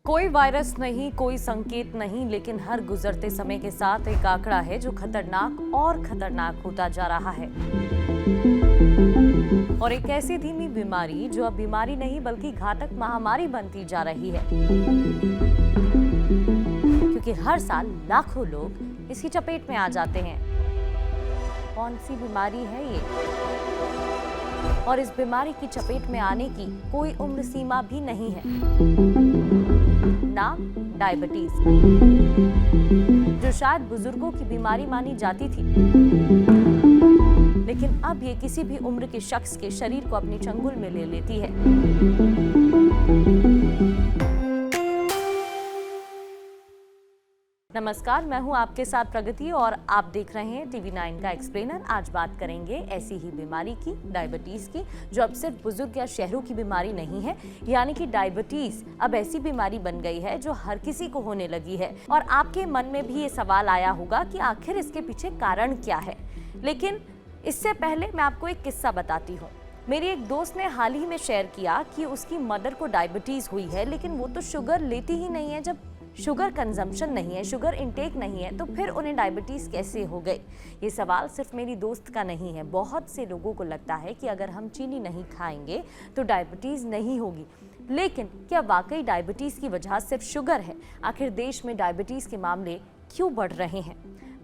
कोई वायरस नहीं, कोई संकेत नहीं, लेकिन हर गुजरते समय के साथ एक आंकड़ा है जो खतरनाक और खतरनाक होता जा रहा है। और एक ऐसी धीमी बीमारी जो अब बीमारी नहीं बल्कि घातक महामारी बनती जा रही है, क्योंकि हर साल लाखों लोग इसकी चपेट में आ जाते हैं। कौन सी बीमारी है ये? और इस बीमारी की चपेट में आने की कोई उम्र सीमा भी नहीं है। नाम डायबिटीज, जो शायद बुजुर्गों की बीमारी मानी जाती थी, लेकिन अब ये किसी भी उम्र के शख्स के शरीर को अपनी चंगुल में ले लेती है। नमस्कार, मैं हूं आपके साथ प्रगति और आप देख रहे हैं टीवी 9 का एक्सप्लेनर। आज बात करेंगे ऐसी ही बीमारी की, डायबिटीज की, जो अब सिर्फ बुजुर्ग या शहरों की बीमारी नहीं है। यानी कि डायबिटीज अब ऐसी बीमारी बन गई है जो हर किसी को होने लगी है। और आपके मन में भी ये सवाल आया होगा कि आखिर इसके पीछे कारण क्या है। लेकिन इससे पहले मैं आपको एक किस्सा बताती हूँ। मेरी एक दोस्त ने हाल ही में शेयर किया कि उसकी मदर को डायबिटीज हुई है, लेकिन वो तो शुगर लेती ही नहीं है। जब शुगर कंजम्पशन नहीं है, शुगर इंटेक नहीं है, तो फिर उन्हें डायबिटीज़ कैसे हो गई? ये सवाल सिर्फ मेरी दोस्त का नहीं है। बहुत से लोगों को लगता है कि अगर हम चीनी नहीं खाएंगे तो डायबिटीज़ नहीं होगी। लेकिन क्या वाकई डायबिटीज़ की वजह सिर्फ शुगर है? आखिर देश में डायबिटीज़ के मामले क्यों बढ़ रहे हैं?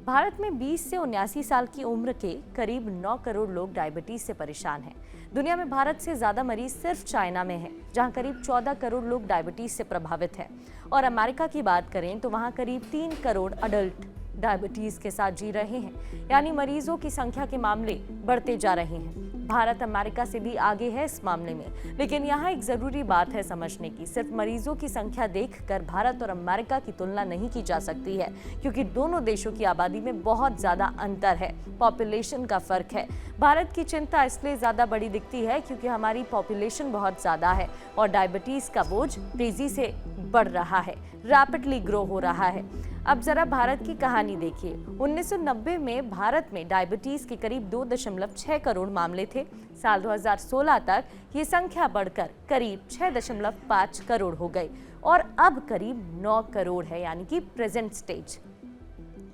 भारत में 20 से 79 साल की उम्र के करीब 9 करोड़ लोग डायबिटीज से परेशान हैं। दुनिया में भारत से ज़्यादा मरीज सिर्फ चाइना में हैं, जहां करीब 14 करोड़ लोग डायबिटीज से प्रभावित हैं। और अमेरिका की बात करें तो वहां करीब 3 करोड़ अडल्ट डायबिटीज के साथ जी रहे हैं। यानी मरीजों की संख्या के मामले बढ़ते जा रहे हैं। भारत अमेरिका से भी आगे है इस मामले में। लेकिन यहाँ एक ज़रूरी बात है समझने की। सिर्फ मरीजों की संख्या देखकर भारत और अमेरिका की तुलना नहीं की जा सकती है, क्योंकि दोनों देशों की आबादी में बहुत ज़्यादा अंतर है, पॉपुलेशन का फ़र्क है। भारत की चिंता इसलिए ज़्यादा बड़ी दिखती है क्योंकि हमारी पॉपुलेशन बहुत ज़्यादा है और डायबिटीज़ का बोझ तेज़ी से बढ़ रहा है, रैपिडली ग्रो हो रहा है। अब जरा भारत की कहानी देखिए। 1990 में भारत में डायबिटीज के करीब 2.6 करोड़ मामले थे। साल 2016 तक ये संख्या बढ़कर करीब 6.5 करोड़ हो गई और अब करीब 9 करोड़ है, यानी कि प्रेजेंट स्टेज।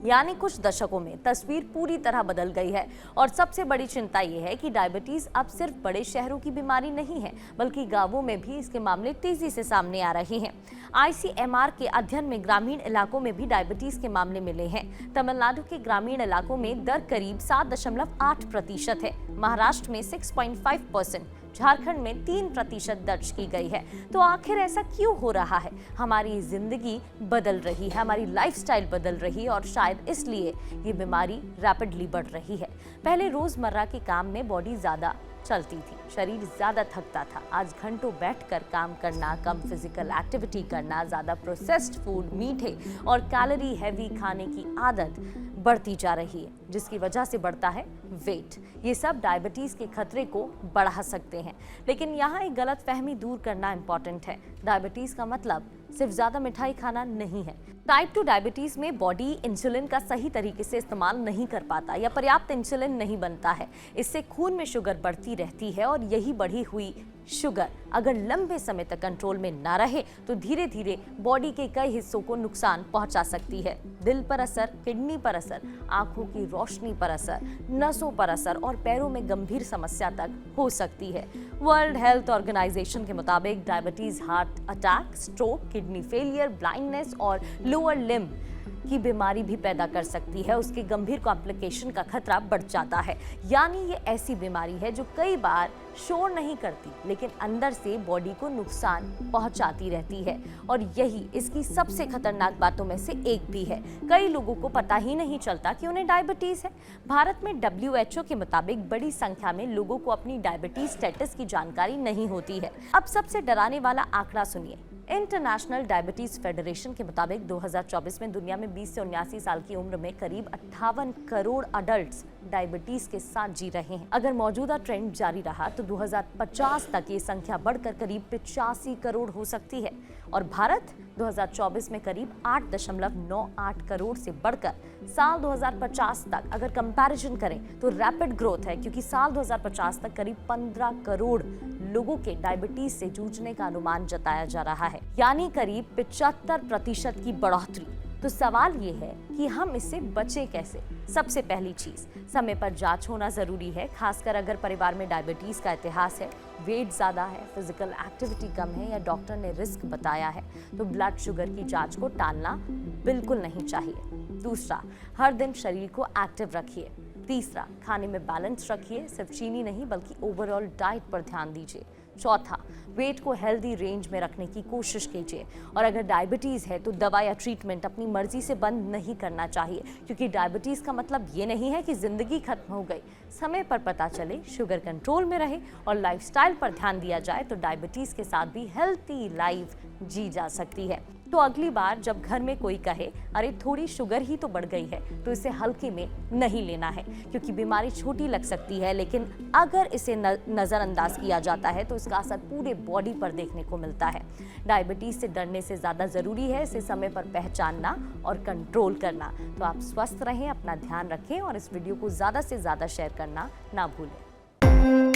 यानी कुछ दशकों में तस्वीर पूरी तरह बदल गई है। और सबसे बड़ी चिंता ये है कि डायबिटीज अब सिर्फ बड़े शहरों की बीमारी नहीं है, बल्कि गांवों में भी इसके मामले तेजी से सामने आ रहे हैं। ICMR के अध्ययन में ग्रामीण इलाकों में भी डायबिटीज के मामले मिले हैं। तमिलनाडु के ग्रामीण इलाकों में दर करीब 7.8% है, महाराष्ट्र में 6.5%, झारखंड में 3% दर्ज की गई है। तो आखिर ऐसा क्यों हो रहा है? हमारी जिंदगी बदल रही है, हमारी लाइफस्टाइल बदल रही है और शायद इसलिए ये बीमारी रैपिडली बढ़ रही है। पहले रोजमर्रा के काम में बॉडी ज्यादा चलती थी, शरीर ज्यादा थकता था। आज घंटों बैठकर काम करना, कम फिजिकल एक्टिविटी करना, ज्यादा प्रोसेस्ड फूड, मीठे और कैलोरी हैवी खाने की आदत बढ़ती जा रही है, जिसकी वजह से बढ़ता है वेट। ये सब डायबिटीज के खतरे को बढ़ा सकते हैं। लेकिन यहाँ एक गलत फहमी दूर करना इंपॉर्टेंट है। डायबिटीज का मतलब सिर्फ ज्यादा मिठाई खाना नहीं है। टाइप 2 डायबिटीज में बॉडी इंसुलिन का सही तरीके से इस्तेमाल नहीं कर पाता या पर्याप्त इंसुलिन नहीं बनता है। इससे खून में शुगर बढ़ती रहती है और यही बढ़ी हुई शुगर अगर लंबे समय तक कंट्रोल में ना रहे तो धीरे धीरे बॉडी के कई हिस्सों को नुकसान पहुंचा सकती है। दिल पर असर, किडनी पर असर, आंखों की रोशनी पर असर, नसों पर असर और पैरों में गंभीर समस्या तक हो सकती है। वर्ल्ड हेल्थ ऑर्गेनाइजेशन के मुताबिक diabetes heart attack, stroke, kidney failure, blindness और लोअर लिम्ब की बीमारी भी पैदा कर सकती है। उसके गंभीर कॉम्प्लिकेशन का खतरा बढ़ जाता है। यानी ये ऐसी बीमारी है जो कई बार शोर नहीं करती, लेकिन अंदर से बॉडी को नुकसान पहुंचाती रहती है। और यही इसकी सबसे खतरनाक बातों में से एक भी है। कई लोगों को पता ही नहीं चलता कि उन्हें डायबिटीज है। भारत में WHO के मुताबिक बड़ी संख्या में लोगों को अपनी डायबिटीज स्टेटस की जानकारी नहीं होती है। अब सबसे डराने वाला आंकड़ा सुनिए। इंटरनेशनल डायबिटीज फेडरेशन के मुताबिक 2024 में दुनिया में 20 से 79 साल की उम्र में करीब 58 करोड़ अडल्ट्स डायबिटीज के साथ जी रहे हैं। अगर मौजूदा ट्रेंड जारी रहा तो 2050 तक ये संख्या बढ़कर करीब 85 करोड़ हो सकती है और भारत 2024 में करीब 8.98 करोड़ से बढ़कर साल 2050 तक अगर कंपैरिजन करें तो रैपिड ग्रोथ है, क्योंकि साल 2050 तक करीब 15 करोड़ लोगों के डायबिटीज से जूझने का अनुमान जताया जा रहा है, यानी करीब 75% की बढ़ोतरी। तो सवाल ये है कि हम इससे बचे कैसे। सबसे पहली चीज, समय पर जांच होना जरूरी है, खासकर अगर परिवार में डायबिटीज का इतिहास है, वेट ज्यादा है, फिजिकल एक्टिविटी कम है या डॉक्टर ने रिस्क बताया है तो ब्लड शुगर की जांच को टालना बिल्कुल नहीं चाहिए। दूसरा, हर दिन शरीर को एक्टिव रखिए। तीसरा, खाने में बैलेंस रखिए, सिर्फ चीनी नहीं बल्कि ओवरऑल डाइट पर ध्यान दीजिए। चौथा, वेट को हेल्दी रेंज में रखने की कोशिश कीजिए और अगर डायबिटीज है तो दवा या ट्रीटमेंट अपनी मर्जी से बंद नहीं करना चाहिए, क्योंकि डायबिटीज का मतलब ये नहीं है कि जिंदगी खत्म हो गई। समय पर पता चले, शुगर कंट्रोल में रहे और लाइफस्टाइल पर ध्यान दिया जाए तो डायबिटीज के साथ भी हेल्थी लाइफ जी जा सकती है। तो अगली बार जब घर में कोई कहे अरे थोड़ी शुगर ही तो बढ़ गई है, तो इसे हल्के में नहीं लेना है, क्योंकि बीमारी छोटी लग सकती है लेकिन अगर इसे नज़रअंदाज किया जाता है तो इसका असर पूरे बॉडी पर देखने को मिलता है। डायबिटीज से डरने से ज़्यादा ज़रूरी है इसे समय पर पहचानना और कंट्रोल करना। तो आप स्वस्थ रहें, अपना ध्यान रखें और इस वीडियो को ज़्यादा से ज़्यादा शेयर करना ना भूलें।